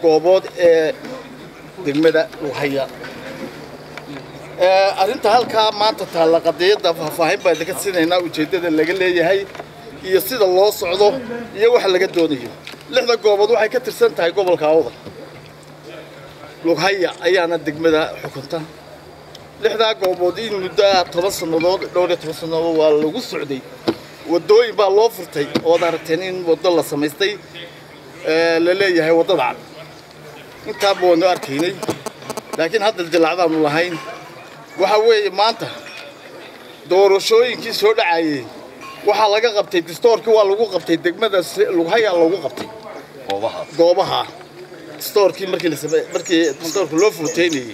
goobood ee degmada Lughaya arinta halka maanta taala qadiyada faahfaahin baa dadka siinayna ujeedada laga leeyahay iyo sida loo socdo iyo waxa laga doonayo lixda goobood waxay ka tirsan tahay gobolka Awdal Lughaya ayaana degmada xukunta lixda goobood in muddo 10 sanadood dhowr 10 sanadood waa lagu socday wadooyin baa loo furtay oo aragteen in wado la sameystay la leeyahay wadada inta boona arkaynay laakiin hadda dilacdaan lahayn waxa weeye maanta doorashooyinkii soo dhacayay waxa laga qabtay distoorkii waa lagu qabtay degmada Lughaya lagu qabtay goobaha distoorkii markii distoorka loo fuuteynay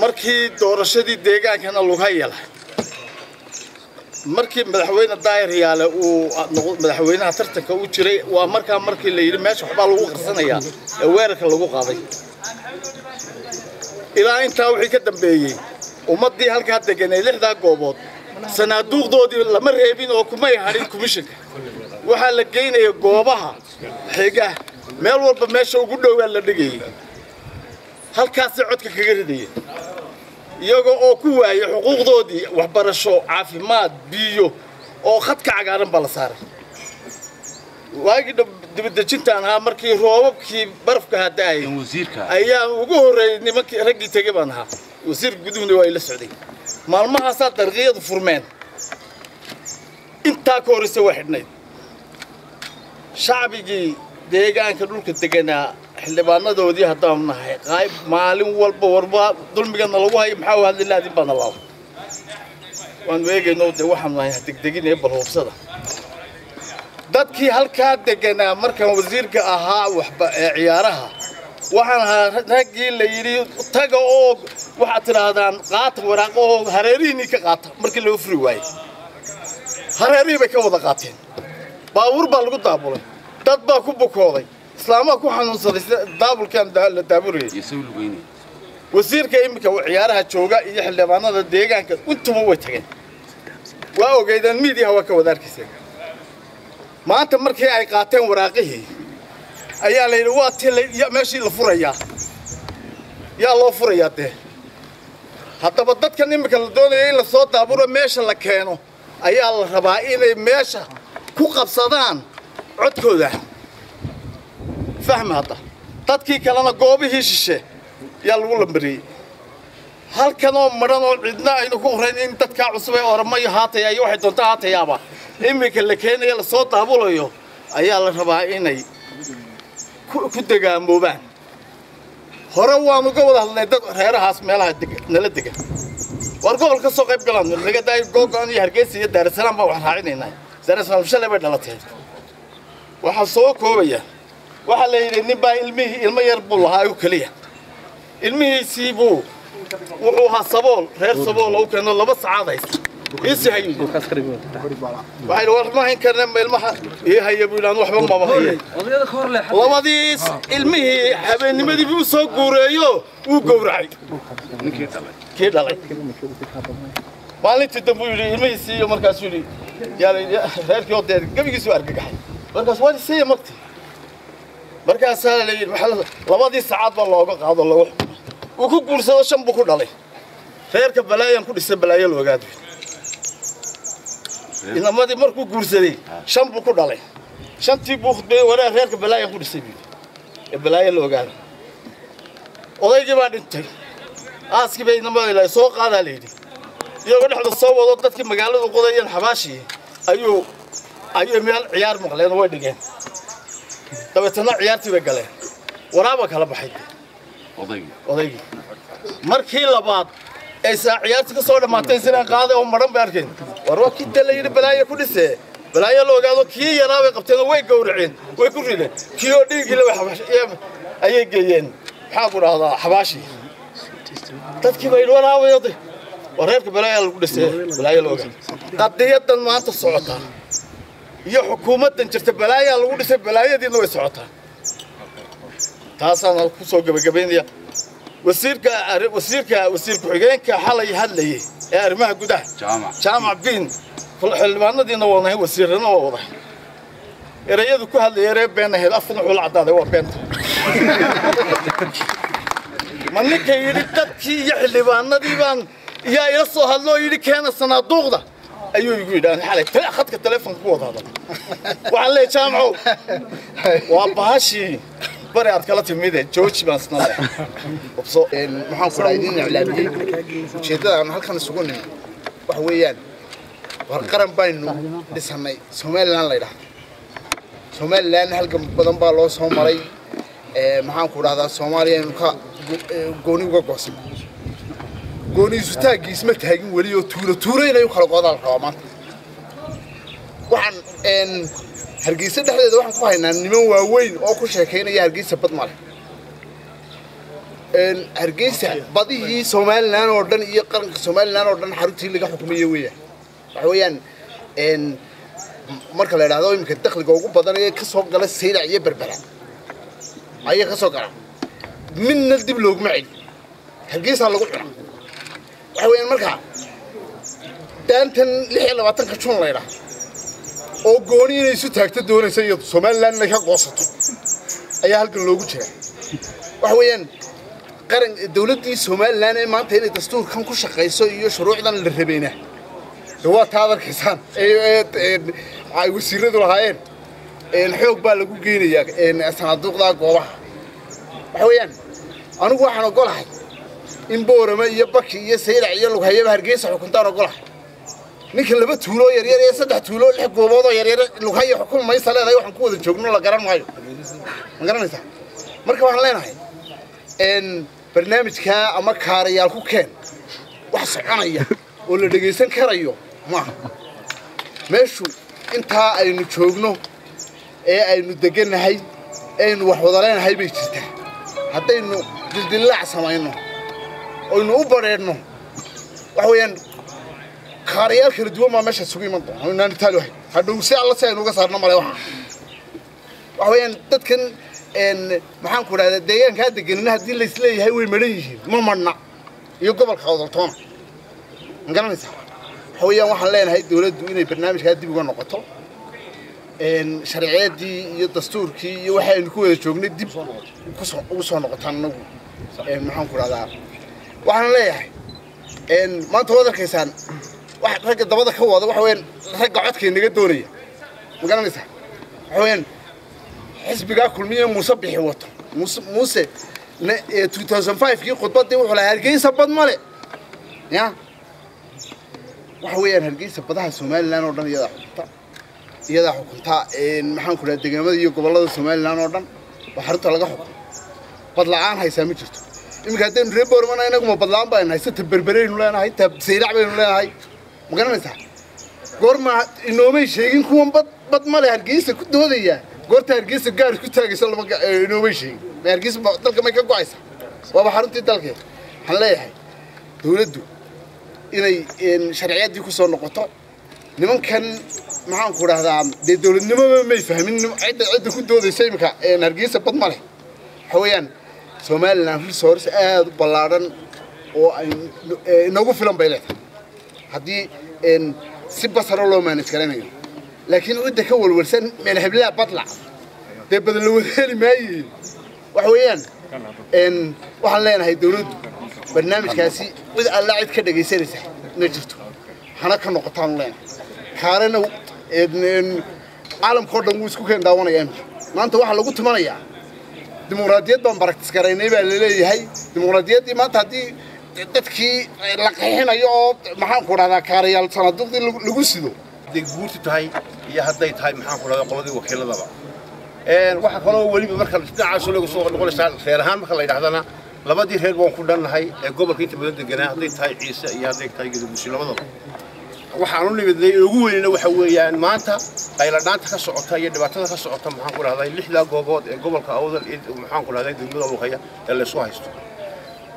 markii doorashadii deegaankana Lughaya la markii madaxweyne daayir yaale uu madaxweynaha tartanka u jiray waa markii la yiri meesha waxba lagu qarsanaya weerarka lagu qaaday ilaa inta wixii ka dambeeyay ummadii halka deganay lixda goobood sanaaduuqdoodii lama reebin oo kuma yaharin komishanka waxa la geynay goobaha xiga meel walba meesha ugu dhow la dhigay halkaas codka kaga ridayay iyagoo oo ku waayay xuquuqdoodii waxbarasho caafimaad biyo oo khadka cagaaran baa la saaray waagi dibadajintaan ha markii roobabkii barafka hadaay ayaa ugu horeeyay nimankii ragii tagay baan ahaa wasiir gudoomiyay waa ila socday maalmahaas darqiyadu furmeen inta ka horeysa waa xidhnayd shacbigii deegaanka dhulka deganaa xildhibaanadoodii haddaan nahay qayb maalin walba dulmigana lagu hayo maxaa hadli laadin baan Allah waan weegeynoo waxaan nahay degdegin ee balhoobsada dadkii halka deganaa markan wasiirka ahaa waxba ciyaaraha waxaan ragii la yiri taga oo waxa tiraahdaan qaata waraaq oo hareerihiin ka qaata markii loo furi waayay hareerihi bay ka wada qaateen baabuur baa lagu daabulay dad baa ku bukooday islaamaha ku xanuunsaday daabulkan la daaburiyay wasiirka imika ciyaaraha jooga iyo xildhibaanada deegaanka intuba way tageen waa ogeydaan media waa ka wada arkaysan maanta markii ay qaateen waraaqihii ayaa la yiri waa tilay meeshii la furayaa yaa loo furayaa haddaba dadkan imika la doonayo in la soo daaburo meesha la keeno ayaa la rabaa inay meesha ku qabsadaan codkooda fahma hadda dadkii kalena goobihii shishe yaa lagu lambariyay halkan oo maran oo cidna aynu ku horeyn in dadka cusub ee oromay haatay ay waxay doontaa haatayaaba imika la keenayo la soo daabulayo ayaa la rabaa inay ku dagaamoobaan hore waanu uga wada hadlay dad reerahaas meelaha nala degan war gobolka soo qayb galaan laga daay googoon iyo Hargeysa iyo Daar es Salaam baa wax raacinayna Daar es Salaam shalay bay dhalatay waxa soo koobaya waxa la yiri nin baa ilmo yar buu lahaa oo kaliya ilmihiisii buu wuxuu ahaa sabool reer sabool oo keeno 2 saacadeys إيش waxay warmayn karnaa ilmaha ee hayabuulaan waxba ma bahaye labadiis ilmihii habeennimadii buu soo guureeyo uu gowracay kii dhalay maalintii dambu yiri ilmihiisii iyo markaas yiri yaa reerkii oo deed gabigiisu argagaxay markaas waa isii martay markaas la yiri labadii saacad baa looga qaado lagu uu ku guursado 5 buu ku dhalay reerka balaayan ku dhisay balaayo loogaad inamadii markuu guursaday 5 buu ku dhalay 5tii buu khudbay waraa reerka balaayan ku dhisay balaayo loogaad odaygii baa dhintay aaskii bay inamadii la soo qaadaa leeydi iyagoo dhaxda soo wado dadkii magaalada qodayeen xabaashi ayuu meel ciyaar maqleen way dhigeen dabeetana ciyaartii bay galeen waraaba kala baxay odaygii markii labaad ay ciyaartii ka soo dhamaatay sidaan qaaday oo maran bay arkeen warwa kii la yiri balaayo ku dhisay balaayo loo ogaado kii yaraa bay qabteen way gowraceen way ku rideen kii oo dhiigii la ayay geeyeen maxaa ku dhahdaa xabaashi dadkii bay waraabayday wareerka balaayo lagu dhisay balaayo loo ogaado qadiyadan maanta socota iyo xukuumadan jirta balaayo lagu dhisay balaayadiina way socotaa taasana ku soo gabagabeynaya wasiirka ku-xigeenka xalay hadlayay ee arrimaha gudaha jaamac bin xildhibaanadiina wanahay wasiirana waa wada erayadu ku hadlayay been ahayd afna xul cadaaday waa beenta ما نكى يريد كي يحلي بأنني بان يا يصو هالله يريد كان الصنادوق ده أيوه يقول أنا حالي أخذت التليفون قوة هذا وعليه جامعه وابهاشي بري أتكلم ميدا جوتش بس نلا وبصو محمد رايدين إعلامي شدة أنا هالكن السجون وحويان وهالقرن بينه لسه سومال لان لا يراه سومال لان هالكن بدن بالله سومالي محمد هذا سومالي إنك قوني وقاسم قوني زتاج اسمه تهاجم وليه تورة إنه يخلق هذا الرقم وعن إن هرجيسة ده هذا واحد فاهم إن نمو وين أو كل شيء كأنه هرجيسة بدمر إن هرجيسة بديه سومال لان أردن يقرن سومال لان أردن حرتي اللي حكومية وياه حويان إن مركز هذا يمكن الدخل جوجو بدنا كسوق جلس سيرع يبربرة أي كسوق جرا من الدبلوج معي هرجيسة على قطعة حويان مركز دانتن لحيل وطن كشون لا يراه oo gooni inay isu taagto doonaysa iyo Soomaaliland ka qoosato ayaa halkan loogu jiraa wax weeyaan qaran dawladii Soomaaliland ee maanta inay dastuurkan ku shaqeyso iyo shuruucdan la rabeena waa taadarkiisan ay wasiiradu lahaayeen xoog baa lagu geenayaa sanaaduuqda goobaha wax weeyaan anigu waxaan ogolahay in Boorama iyo Baki iyo Sayrac iyo Lughayaba Hargeysa xukuntaan ogolahay ninka laba tuulo yar yar ee saddex tuulo lix goobood oo yar yar Lughaya xukun ma isaleeday waxaan ku wada joogno la garan maayo ma garanaysaa marka waxaan leenahay in barnaamijka ama kaarayaal ku keen wax soconaya oo la dhageysan karayo ma meeshu inta aynu joogno ee aynu deganahay aynu wax wada leenahay bay jirtaa haddaynu dildilaac samayno oo aynu u bareerno wax weeyaan kaarayaal kala duwan ma meesha sugu iman doona inaan taalo hadhow si alla si aynu uga saarno male wax weeyaan dadkan maxaan ku raadaa deegaanka deganina hadii la isleeyahay way maran yihiin ma marna iyo gobolka Awdaltoona ma garanaysaa wax weeyaan waxaan leenahay dawladdu inay barnaamijka dib uga noqoto sharciyadii iyo dastuurkii iyo waxa aynu ku wada joognay dib ugu soo noqotaan nagu maxaan ku raadaa waxaan leeyahay maanta wadarkaysaan wax ragga dabada ka wada waxa weyn ragga codka inaga doonaya ma garanaysaa waxa weyn xisbiga kulmiye Muuse bixi wato Muuse 2005 kii khudbadii wuxuu lahaa Hargeysa bad male ya waxa weeyaan Hargeysa badaha Soomaaliland oo dhan iyada xukunta maxaan ku raadin deegaamada iyo gobolada Soomaaliland oo dhan waxa xarunta laga xukumo bad la'aan haysa ma jirto imika hadeen reer Boorama inagu ma bad la'aan baa haysa tabarbareen leenahay tab Sayrac baynu leenahay ma garanaysaa goorma inoomay sheegin kuwan bad male Hargeysa ku doodaya goorta Hargeysa gaar ku taagaysa lama inoomay sheegin Hargeysa dalka ma ka go'aysa waa xaruntii dalka waxaan leeyahay dawladdu inay sharciyadii ku soo noqoto nimankan maxaan ku raahdaa dawladnimo ma fahmin cid ku doodaysa imika Hargeysa bad male xawayaan Soomaaliland resource aad u ballaaran oo ay nagu filan bay leedahay haddii si basaro loo manage garanayo laakiin cidda ka walwalsan meel hablaa badla de badal loo heli maayo wax weeyaan waxaan leenahay dawladdu barnaamijkaasi cid alla cid ka dhageysanaysa ma jirto hana ka noqotaan leenahay kaarana caalamka oo dhan wuu isku keen daawanayaan maanta waxa lagu tumanayaa dimuqraadiyad baan practice garaynay baa la leeyahay dimuqraadiyaddii maanta haddii dadkii la qeexinayo oo maxaan ku raadaa kaarayaal sanaaduuqdii lagu sido haday guurti tahay iyo haday tahay maxaan ku raadaa qoladii wakiiladaba waxa kaloo waliba marka dhinacaas lagu soo noqonaysa reer ahaan marka la yiraahdana labadii reer baan ku dhannahay ee gobolka inta badan deganaa haday tahay Ciise iyo haday tahay Gaduusi labadaba waxaan u nimidnay ugu weynina waxa weeyaan maanta ay la dhaanta ka socota iyo dhibaatada ka socota maxaan ku raadayay lixda goobood ee gobolka Awdal maxaan ku raadayay degmada Lughaya ee la soo haysto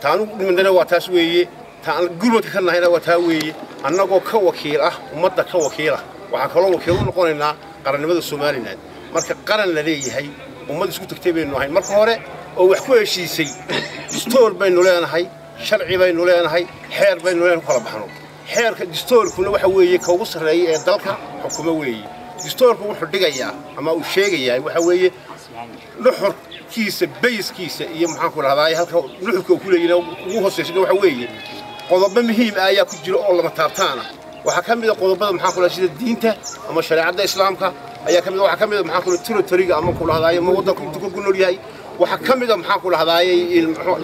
taanu nimidnay waa taas weeye taan gurmadka ka nahayna waa taa weeye annagoo ka wakiil ah ummadda ka wakiil ah waxa kale oo wakiil u noqonaynaa qarannimada Soomaaliland marka qaran la leeyahay ummad isku tagtay baynu ahay marka hore oo wax ku heshiisay dastuur baynu leenahay sharci baynu leenahay xeer baynu leenahay kala baxno xeerka dastuurkuna waxa weeye ka ugu sareeyay ee dalka xukumo weeye dastuurku wuxuu dhigayaa ama uu sheegayaa waxa weeye nuxur kiisa bayskiisa iyo maxaan ku rahdaa halka nuxurka ku leeyahay ugu hooseysay waxa weeye qodobo muhiim ah ayaa ku jira oo lama taabtaana waxa kamid ah qodobada maxaan ku rahdaa sida diinta ama shariicada islaamka ayaa kamid waxa kamid maxaan ku rahdaa territory ama ku rahdaa ma wadanka intuu ku nool yahay waxa kamid ah maxaan ku rahdaa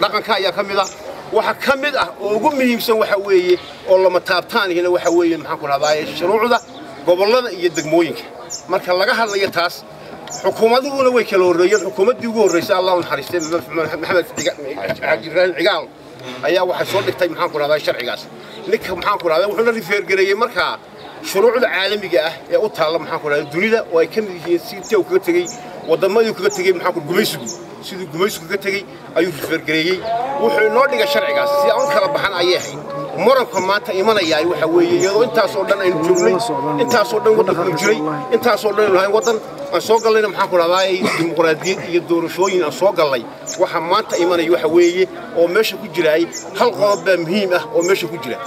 dhaqanka ayaa kamid ah waxa kamid ah oo ugu muhiimsan waxa weeye oo lama taabtaanina waxa weeye maxaan ku rahdaa shuruucda gobolada iyo degmooyinka marka laga hadlayo taas xukuumaduhuna way kala horeeyeen xukuumadii ugu horeysay Allah u naxariistay maxamed cigaal ayaa waxa soo dhigtay maxaan ku rahdaa sharcigaas ninka maxaan ku rahdaa wuxuu la rifeer gareeyay marka shuruucda caalamiga ah ee u taala maxaan ku rahdaa dunida oo ay kamid yihiin sidii uu kaga tagay wadamadii kaga tagay maxaan ku gumaysigu sidii gumaysigu kaga tagay ayuu rifeer gareeyay wuxuu noo dhigay sharcigaas si aan kala baxan ayay ahayd muranka maanta imanaya waxa weeye iyadoo intaas oo dhan aynu joognay intaas oo dhan wadanka jiray intaas oo dhan lahayn wadan aan soo galayna maxaan ku rahdaa dimuqraadiyad iyo doorashooyin aan soo galay waxa maanta imanaya waxa weeye oo meesha ku jiray hal qodob muhiim ah oo meesha ku jira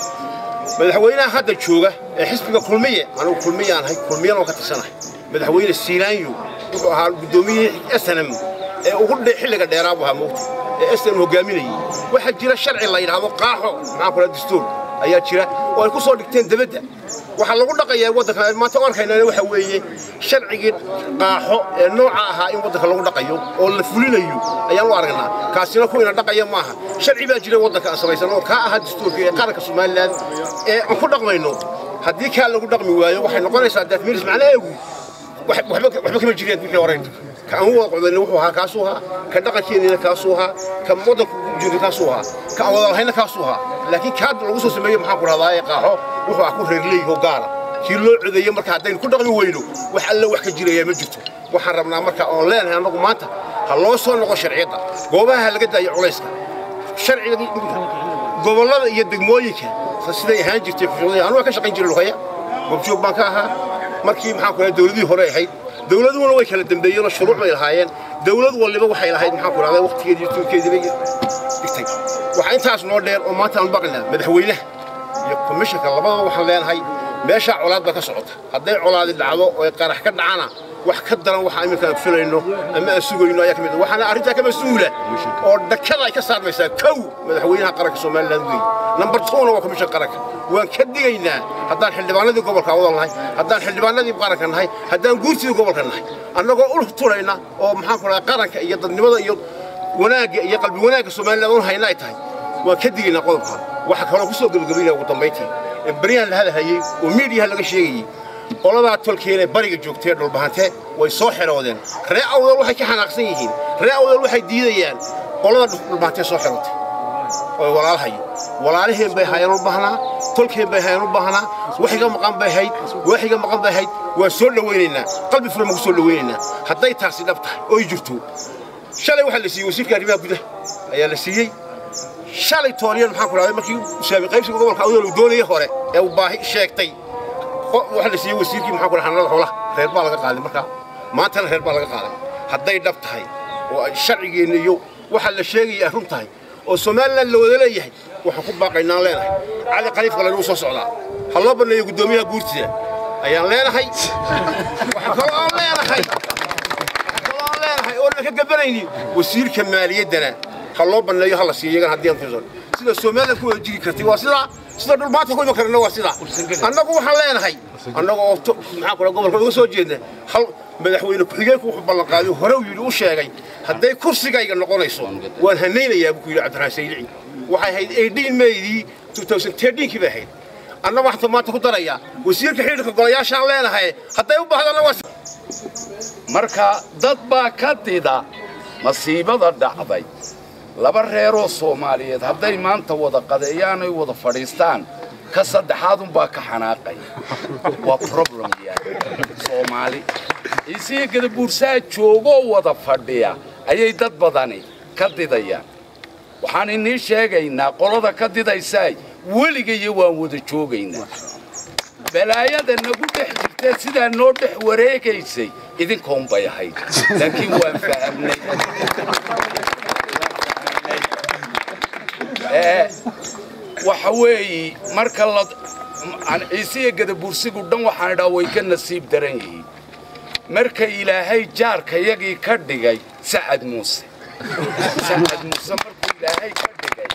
madaxweynaha hadda jooga ee xisbiga kulmiye anigu kulmiyaan hay kulmiyaan oo ka tirsanahay madaxweyne Siilaanyo wuxuu ahaa gudoomiyaha SNM ee ugu xilliga dheeraad waxa moogtay ee SNM hogaaminayay waxa jira sharci la yiraahdo qaaxo maxaan ku rahdaa dastuur ayaa jira oo ay ku soo dhigteen dibadda waxa lagu dhaqayaa wadanka maanta arkayna waxa weeye sharcigii qaaxo ee nooca ahaa in wadanka lagu dhaqayo oo la fulinayo ayaan u aragnaa kaasina ku ina dhaqaya maaha sharci baa jira wadanka asbaysan oo ka aha dastuurka ee qaranka Soomaaliland ee aan ku dhaqmayno haddii ka lagu dhaqmi waayo waxay noqonaysaa dadmiris macnaheedu waxba kama jireen wixii hore ka aan wada qodayna wuxuu ahaa kaasuha ka dhaqankeena kaasuha ka wadanku jiro kaasuha ka wada hayna kaasuha laakiin kaad lagu soo sameeyay maxaan ku rahdaa qaaxo wuxuu ku reerleeyahay gaara kii loo codeeyay marka hadaynu ku dhaqmi weyno wax alla wax ka jiraya ma jirto waxaan rabnaa marka oo leenahay anagu maanta ha loo soo noqo sharciyada goobaha laga daayo culayska sharciga gobolada iyo degmooyinka siday ahaan jirtay fuuqay anu ka shaqayn jiray luqaya gobjoog baan ka ahaa markii maxaan ku rahdaa dawladii hore ahayd dawladuhuna way kala dambeeyeen shuruuc bay lahaayeen dawlad waliba waxay lahayd maxaan ku rahdaa waqtigeedii tuulkeedii bay dhigtay waxa intaas noo dheer oo maanta aan baqnaa madaxweynaha iyo komishanka labadaba waxaan leenahay meesha colaad ba ka socota haday colaadi dhacdo oo qarax ka dhacana wax ka daran waxa iminka filayno ama asugayno ayaa kamid waxana arinta ka masuula oo dhakada ay ka saarmaysaa kow madaxweynaha qaranka Soomaaliland weey number 2 waa komishanka qaranka waan ka digaynaa haddaan xildhibaanadii gobolka wada nahay haddaan xildhibaanadii qaranka nahay haddaan guurtii gobolka nahay annagoo u turayna oo maxaan ku raacay qaranka iyo dadnimada iyo wanaaga iyo qalbi wanaaga Soomaaliland oo hayna ay tahay waan ka digaynaa qodobka waxa kale oo ku soo gabagabeeyay ugu dambeyntii بريان هذا هي وميديا هذا الشيء قلنا تلكينا بريق جوكتير بالبهانته ويصحر ودين رأى أول واحد كحناقصيين رأى أول واحد ديديان قلنا بالبهانته صحرت ولا هي ولا عليهم بهاي ربهنا تلكين بهاي ربهنا واحد مقام بهاي واحد مقام بهاي وسول ويننا قلبي في المقصول ويننا حتى يتحسن نفتح ويجرتو شالي واحد اللي سيوسيف كريمة كده أيا اللي سيجي شالي توريان maxaan ku raadey markii shaabi qaybsiga gobolka awdal uu doonayay hore ee uu baahi sheegtay waxa la siiyay wasiirkii maxaan ku raxanada xoolaha reer baa laga qaaday marka maanta reer baa laga qaaday haday dhab tahay oo sharcigeena iyo waxa la sheegay run tahay oo Soomaaliland la wada leeyahay waxa ku baaqaynaa leenahay cali qaliif kale uu soo socdaa hal baneeyo gudoomiyaha guurtiisa ayaan leenahay waxa kale oo leenahay oo ka gabanayni wasiirka maaliyadana خلوا بنيو هلا سيجان هديان فيزون سيدا سومالك هو يجي كرتي واسيدا سيدا دول ما تقول مكرنا واسيدا أنا قو حلين هاي أنا قو معك ولا قبل كل سوى جينا خل مدحوين كليك وحب الله قالوا هرو يلو شيء هدي كرسي جاي نقول يسون وهنينا يا أبو كيل عبد الرحيم وحي هيد أيدين ميدي 2013 كذا هيد أنا واحد ما تقول ريا وسير كحيل كقول يا شغلين هاي حتى يبغى هذا نواس مركا ضد كتيدا مصيبة ضد laba reero Soomaaliyeed haday maanta wada qadeeyaan ay wada fadhiistaan ka saddexaad baa ka xanaaqay waa problem Soomaali isiga buursaa joogo wada fadhiya ayay dad badani ka didayaan waxaan inii sheegaynaa qolada ka didaysay weligeey waan wada joogaynaa balaayada nagu dhex jirtay sida noo dhex wareegaysay idinkoon bay ahayd laakiin waan fahamnay وحوي مركل عن عيسى قد بورسيق ودم وحنا داوي كنا نصيب درنيه مركل إلهي جار كيجي كردجاي سعد موسى markuu ilaahay ka dhigay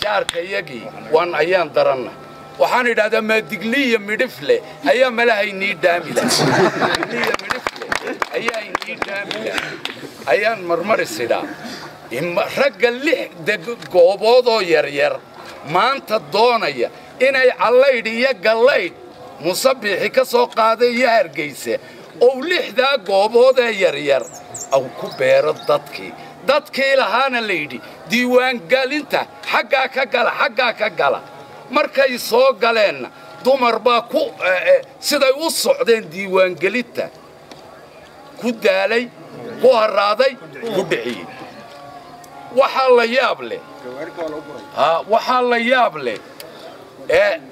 jaarka iyagii waan ayaan darana waxaan idhaahdaa maadigliya midifle ayaa malahaynii dhaamila maadigliya midifle ayaa inii dhaamila ayaan marmarisidaa ragga 6 goobood oo yaryar maanta doonaya inay callaydh iyo gallaydh musabixi ka soo qaaday iyo hargeysa oo 6 goobood ee yaryar aw ku beero dadkii lahaana la yidhi diiwaangelinta xaggaa ka gala markay soo galeenna dumar baa siday u socdeen diiwaangelinta ku daalay ku haraaday ku dhiciyey waxaa la yaab leh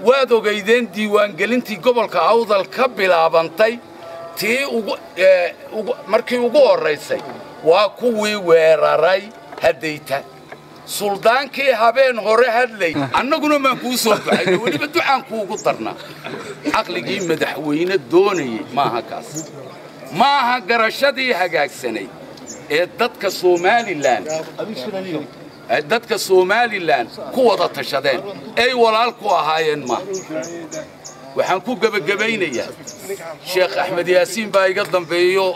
waad ogeydeen diiwaangelintii gobolka awdal ka bilaabantay tii markii ugu horraysay waa kuwii weeraray haddayta suldaankii habeen hore hadlay annaguna maan kuu soo ducayna weliba ducaan kuugu darnaa caqligii madaxweyne doonayey maaha kaas maaha garashadii hagaagsanay ee dadka Somaliland ku wada tashadeen ay walaal ku ahaayeen ma waxaan ku gabagabeynayaa Sheekh Axmed Yaasiin baa iga dambeeyo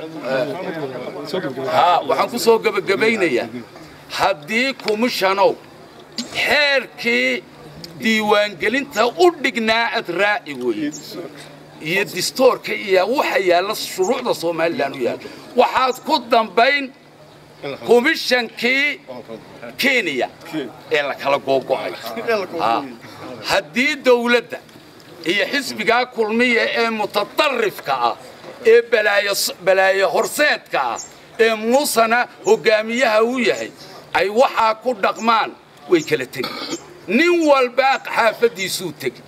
waxaan ku soo gabagabeynayaa haddii kumishanow xeerkii diiwaangelinta u dhignaa ad raaci weeye iyo dastuurka iyo waxa yaala shuruucda Somaliland u yaal waxaad ku dambayn komishankii Kenya ee la kala googo'ay haddii dawladda iyo xisbiga kulmiye ee mutatarrifka ah ee balaayo horseedka ah ee muusana hogaamiyaha u yahay ay waxa ku dhaqmaan way kala tagi nin walba xaafadiisu tagi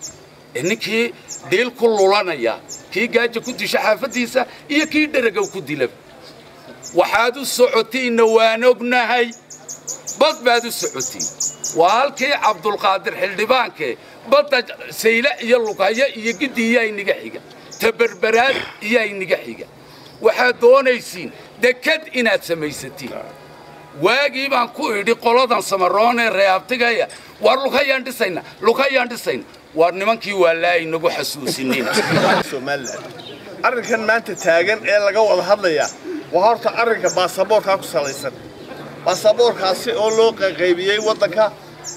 ninkii deel ku lulanaya kii gaajo ku disha xaafadiisa iyo kii dharaga ku dilay waxaad u socotiin waan ognahay bad baad u socotiin waa halkii Cabdulqaadir Xildhibaanke badda sayla iyo lugaya iyo gidiya inaga xiga taberberaad iyo inaga xiga waxaad doonaysiin dekad inaad samaysatiin waagii baan ku idhi qoladan Samaroon ee reebtigaya war lugayaan dhisayna war nimankii walaay nagu xasuusinina Somaliland arrinkan maanta taagan ee laga wada hadlaya waa horta arrinka baasaboorka ku salaysan baasaboorkaasi oo loo qaybiyay wadanka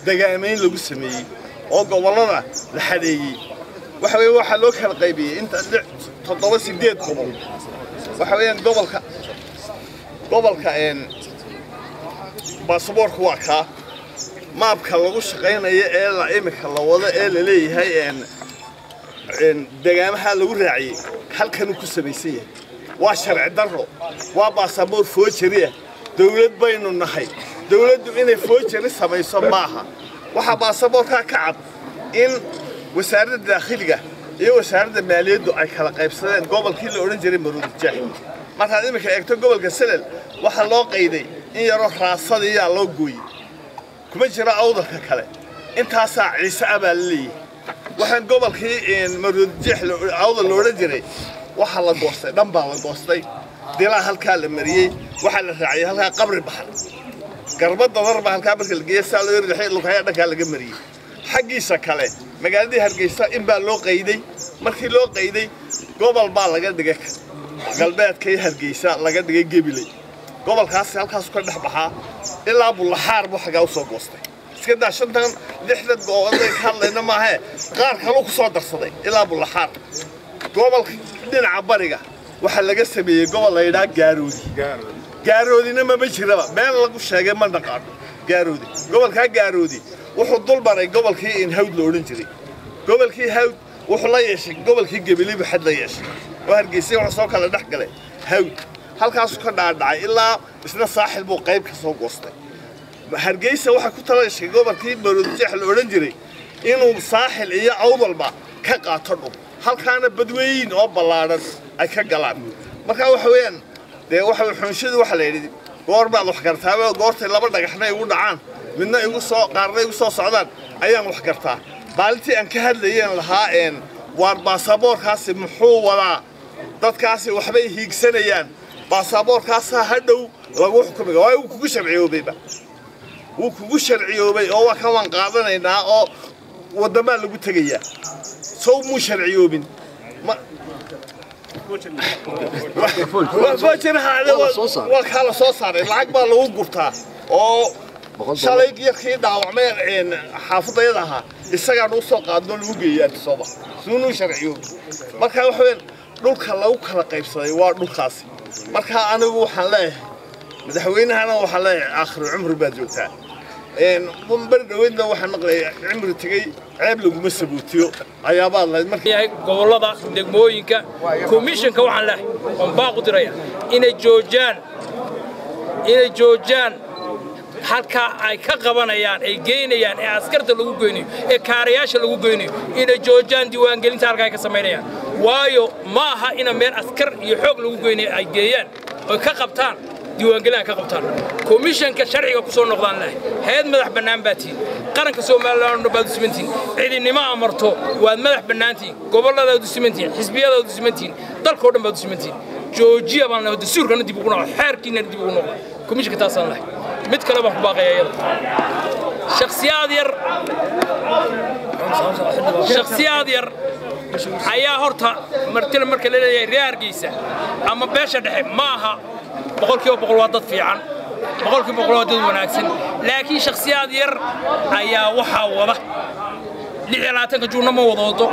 degaameyn lagu sameeyay oo gobolada la xadeeyay waxa loo kala qaybiyay inta 7-8 gobol waxa weeyaan gobolka baasaboorku waa ka maabka lagu shaqeynayo ee la imika la wada ee la leeyahay degaamaha lagu raaciyay halkan ku sameeyay waa sharci darro waa baasaboor foojariya dawlad baynu nahay dawladdu inay foojari samayso maaha waxa baasaboorka ka cad in wasaaradda dakhliga iyo wasaaradda maaliyaddu ay kala qaybsadeen gobolkii la oran jiray Maroodijeex marka imika eegto gobolka Salel waxa loo qayday in yaro raasadiya loo gooyay kuma jira awdalka kale intaasa ciise abaali waxaan gobolkii Maroodijeex awdal la oran jiray waxa la goostay dhanbaa la goostay dilaa halka la mariyay waxa la raaciyay halka qabri baxar garbada darba halka marka la geeyay saa loo riixay lugaya dhanka laga mariyay xaqiisa kale magaaladii Hargeysa in baa loo qayday markii loo qayday gobol baa laga dhigay galbeedka Hargeysa laga dhigay Gabiley gobolkaas halkaas ka dhaxbaxa ilaa Bullaxaar buu xagaa u soo goostay iska daa 5-6 goobood ay hadlayna maahe qaar kale ku soo darsaday ilaa Bullaxaar gobolka dhinaca bariga waxa laga sameeyay gobol la yiraahdo Gaaroodina ma jiraba meel lagu sheegay ma dhaqaan Gaaroodi gobolka Gaaroodi wuxuu dul baray gobolkii in Hawd la oran jiray gobolkii Hawd wuxuu la yeeshay gobolkii Gabiley xad la yeeshay oo Hargeysa wuxuu soo kala dhaxgalay Hawd halkaas ka dhaadhacay ilaa isna saaxil buu qayb ka soo goostay Hargeysa waxa ku talashay gobolkii Maroodijeex la oran jiray inuu saaxil iyo awdalba ka qaato dhub halkaana badweyn oo ballaaran ay ka galaan marka waxa weeyaan waxa xunshadu waxa la yiri goor baad wax kartaa goortay laba dhagaxna ay ugu dhacaan midna igu soo qaarnay igu soo socdaan ayaan wax kartaa baaltii aan ka hadlayeen lahaa war baasaboorkaasi muxuu wadaa dadkaasi waxbay hiigsanayaan baasaboorkaasaa hadhow lagu xukumiga waayo wuu kugu sharciyoobayba wuu kugu sharciyoobay oo waa ka waan qaadanaynaa oo waddamaa lagu tegayaa sow muu sharciyoobin waa kaa la soo saaray lacag baa lagu gurtaa oo shalay yarkii dhaawacmeen xaafadayada ahaa isagaan u soo qaadno lagu geeyaa sooba suunuu sharciyoobi marka waxa weyn dhulka lagu kala qaybsaday waa dhulkaasi marka anigu waxaan leeyahay madaxweynahana waxaan leeyahay aakhir cumri baad joogtaa bari dhaweydna waxaan maqlayaa cimri tegey ceeb laguma sabuutiyo ayaabaad lahayd markii gobollada degmooyinka komishanka waxaan leeyahay oon baaqu diraya inay joojaan halka ay ka qabanayaan ay geynayaan ee askarta lagu geynayo ee kaarayaasha lagu geynayo inay joojaan diiwaangelinta halka ay ka samaynayaan waayo ma aha ina meel askar iyo xoog lagu geynayo ay geeyaan oo ka qabtaan diiwaangelin ka qabtaan komishanka sharciga ku soo noqdaan leh hay'ad madax bannaan baatiin qaranka Soomaaliland baad u simantiin ciidinimo amarto waad madax bannaantiin gobollada u simantiin xisbiyada u simantiin dalkoo dhan baad u simantiin joojiya baan la dastuurkana dib ugu noqon xeerkiina dib ugu noqon komishanka taasaan leh mid kale baan ku baaqayaa iyada shakhsiyaad yar ayaa horta martila marka la leeyahay reergiisa ama beesha dhexe ma aha boqolkiiba boqol waa dad fiican boqolkiiba boqol waa dad wanaagsan laakiin shakhsiyaad yar ayaa waxaa wada 26 juunna ma wado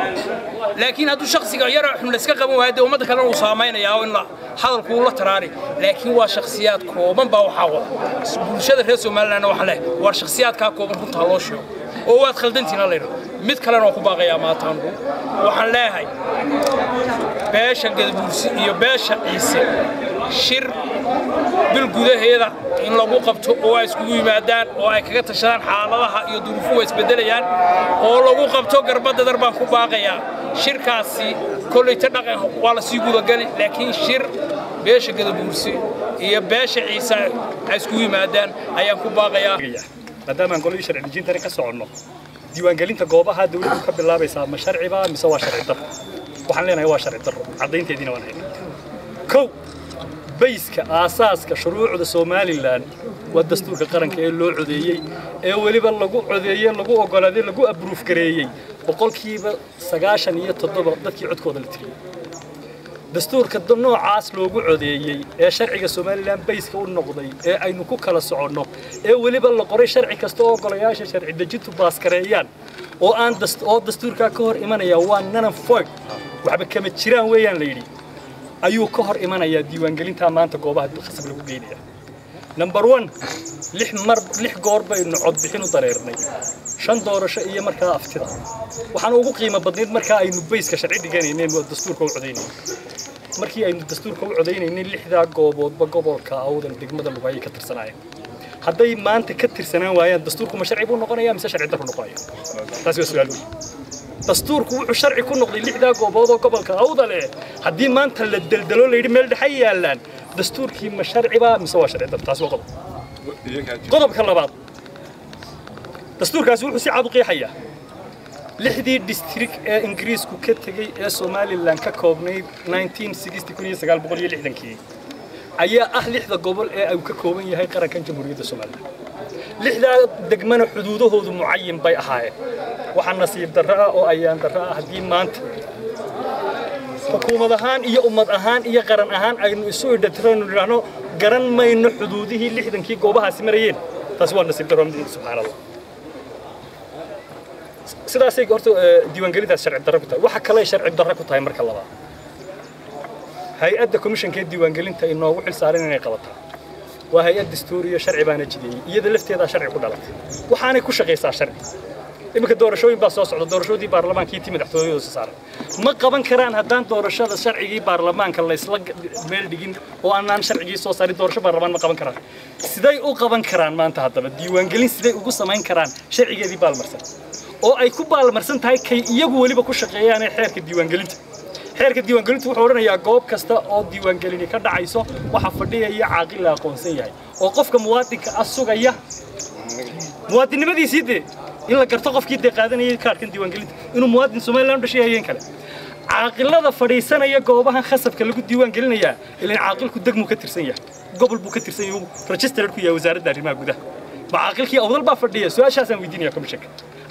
laakiin hadduu shakhsiga yar xun la iska qaban waayo ummadda kale uu saameynayaa in la hadalku la taraari laakiin waa shakhsiyaad kooban baa waxaa wada bulshada reer Soomaaliland waxa leh waa shakhsiyaad ka kooban runta loo sheego oo waad khaldantiin la leeyahay mid kale oo ku baaqaya maataan waxaan leeyahay beesha Galmudug iyo beesha Ciise shir bil gudaheeda in lagu qabto oo ay isku yimaadaan oo ay kaga tashadaan xaaladaha iyo duruufuhu isbedelayaan oo lagu qabto garbada darbaan ku baaqayaa shirkaasi kolleyta dhaqan waa la sii gudagalay laakiin shir beesha Galmudug iyo beesha Ciise ay isku yimaadaan ayaan ku baaqayaa maadaama aan golay sharci dejinta ka socono diiwaangelinta goobaha dawladdu ka bilaabaysa ma sharci baa mise waa sharci darro waxaan leenahay waa sharci darro cadeynteedina waan haynaa kow bayska aasaaska shuruucda Soomaaliland waa dastuurka qaranka ee loo codeeyay ee waliba lagu codeeyay lagu ogolaaday lagu approve gareeyay boqolkiiba 97 dadkii codkooda la tiriyay dastuurka noocaas loogu codeeyay ee sharciga Soomaaliland bayska u noqday ee aynu ku kala socono ee waliba la qoray sharci kasta oo golayaasha sharci dejintu baas gareeyaan oo aan dastuurka ka hor imanaya waa nanan fog waxba kama jiraan weeyaan la yiri ayuu ka hor imanaya diiwaangelinta maanta goobaha khasab lagu geeyay number 1 lix goor baynu cod bixin u dareernay 5 doorasho iyo markaa aftida waxaan ugu qiimo badneed markaa aynu bayska sharci dhigayneen waa dastuurka u codeynay markii aynu dastuurka u codeynay 6 gooboodba gobolka awdan degmada Luqay ka tirsanayeen hadday maanta ka tirsanaan waayaan dastuurku ma sharci buu noqonayaa mise sharci darro noqonayaa taasi waa su'aal dastuurku wuxuu sharci ku noqday 6 goobood oo gobolka awdal haddii maanta la daldalo leeyay meel dhaxay yaalaan dastuurkii ma sharci baa mise waa sharci darro taasi waa qodobka labaad dastuurkaasi wuxuu si cad u qeexayaa 6 district ee Ingiriisku ka tagay ee Soomaaliland ka koobnay 1960 ayaa ah 6 gobol ee ay ka kooban yahay qaranka Jamhuuriyadda Soomaaliland 6 degmana xuduudahoodu muayyan bay ahaayeen waxaan nasiib darro oo ayaan darro hadii maanta xukuumad ahaan iyo ummad ahaan iyo qaran ahaan aynu isu idhatirano garan mayno xuduudihii 60 goobahaasi marayeen taas waa nasiib darro subhanallah sidaasay horta diiwaangelintaas sharci darro ku tahay waxa kale sharci darro ku tahay marka labaad hay'adda komishanka diiwaangelinta inoogu xil saaran inay qabato waa hay'ad dastuuriyo sharci baana jideeyay iyada lafteeda sharci ku dhalatay waxaanay ku shaqeysaa sharci imika doorashooyin baa soo socda doorashadii baarlamaanka iyo madaxtooyada soo saaray ma qaban karaan haddaan doorashada sharcigii baarlamaanka la isla meel dhigin oo aanan sharcigii soo saarin doorasho baarlamaan ma qaban karaan siday u qaban karaan maanta haddaba diiwaangelin siday ugu samayn karaan sharcigeedii baalmarsan oo ay ku baalmarsan tahay kay iyagu waliba ku shaqeeyaan xeerka diiwaangelinta wuxuu oranayaa goob kasta oo diiwaangelini ka dhacayso waxa fadhiyaya caaqil la aqoonsan yahay oo qofka muwaadinka asugaya muwaadinimadiisii in la garto qofkii qaadanayay kaarkan diiwaangelinta inuu muwaadin Soomaaliland dhashay hayeen kale caaqilada fadhiisanaya goobahan khasabka lagu diiwaan gelinayaa ilaa caaqilku degmo ka tirsan yahay gobol buu ka tirsan yahay registered ku yahay wasaaradda arrimaha gudaha ma caaqilkii awdal baa fadhiya su'aashaasaan weydiinaya commissionka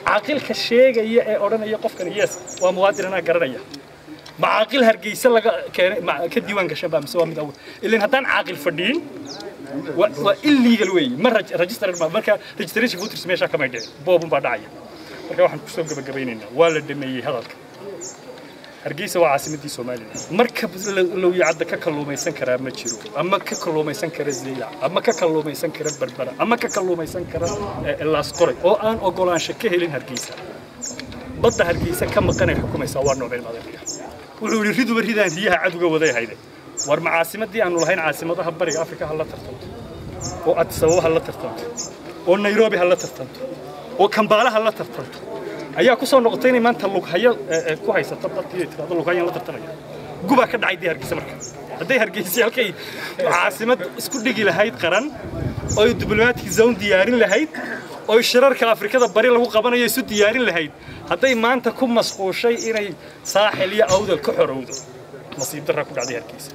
caaqilka sheegaya ee odhanaya qofkan yes waa muwaadin anaa garanaya ma caaqil hargeysa laga keenay ka diiwaan gashan baa mise waa mid awal ilaa haddaan caaqil fadhiin waa illegal way ma registered ma marka registration voters meesha kama dhicin boobun baa dhacaya marka waxaan ku soo gabagabaynaynaa waa la dhameeyay hadalka hargeysa waa caasimadii Soomaaliya marka loo yacada ka kalluumaysan karaa ma jiro ama ka kalluumaysan kara Zeyla ama ka kalluumaysan kara Berbera ama ka kalluumaysan kara Laas Qoray oo aan ogolaansho ka helin hargeysa badda hargeysa ka maqanay xukumaysa waa nooceen madaniga wuxuu yiri ridu ridaan riyaha cadowga waday hayday war ma caasimadii aanu lahayn caasimadaha bariga Afrika hal la tartanto oo Addis Ababa hal la tartanto oo Nairobi hal la tartanto oo Kampala hal la tartanto ayaa ku soo noqotay in maanta lug hayo ku haysata dadkii tirada lug hayan la tartanaya guba ka dhacay hargeysa marka haday hargeysa halkay caasimad isku dhigi lahayd qaran oo diplomatic zone diyaarin lahayd oo shirarka Afrikada bari lagu qabanayo isu diyaarin lahayd haday maanta ku masquushay inay saaxil iyo awdal ka xorowdo nasiib darro ku dhacday hargeysa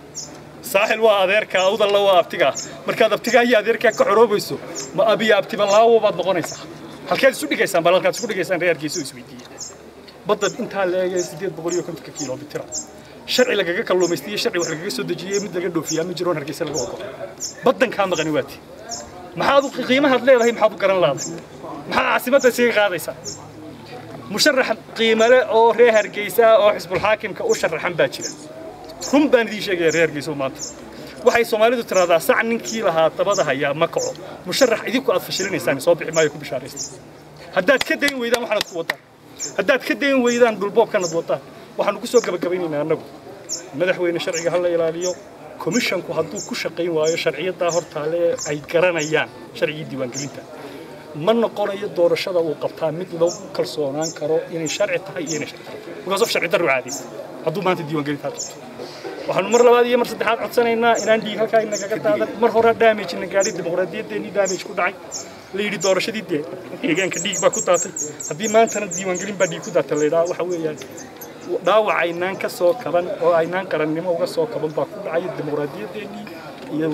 saaxil waa adeerka awdal waa abtiga markaad abtiga iyo adeerka ka xoroobayso ma abiya abtiba laawo baad noqonaysaa halkaad isu dhigaysaan ballankaad isku dhigaysaan reerkiisa isweydiiyay badda inta leeyahay 850 kiiloomitir sharci lagaga kalluumaystiyo sharci wax lagaga soo dajiyay mid laga dhoofiyaa ma jiro hargeysa laga wado baddan ka maqani waati maxaad u qiimaha leedahay maxaad u garan laadahay maxaa caasimadda sii qaadaysa musharax qiimo leh oo reer hargeysa oo xisbul haakimka u sharaxan baa jira run baan idin sheegay reer hargeysa maanta waxay Soomaalidu tiraahdaa sac ninkii lahaa tabada haya ma kaco musharax idinku aad fashilinaysaan soo bixi maayo ku bishaaraysan haddaad ka dayn weydaan waxaad ku wadaan haddaad ka dayn weydaan dhulboobkan ad wadaan waxaan ku soo gabagabaynaynaa annagu madaxweyne sharciga hal la ilaaliyo commissionku hadduu ku shaqayn waayo sharciyada hortaale ay garanayaan sharciyada diiwaangelinta ma noqonayo doorashada uu qabtaa mid lagu kalsoonaan karo inay sharci tahay iyo inay sharci tahay because of sharci darro caadis hadduu maanta diiwaangelinta qabto waxaan mar labaad iyo mar saddexaad codsanaynaa inaan dhiig halka inaga daadan mar hore damage in gaari dimuqraadiyadeeni damage ku dhacay la yiri doorashadii deegaanka dhiig baa ku daatay haddii maantana diiwaangelin baa dhiig ku daatay leeyahay waxa weeyaan dhaawacaynaan ka soo kaban oo aynaan qarannimo uga soo kaban baa ku dhacay dimuqraadiyadeeni iyo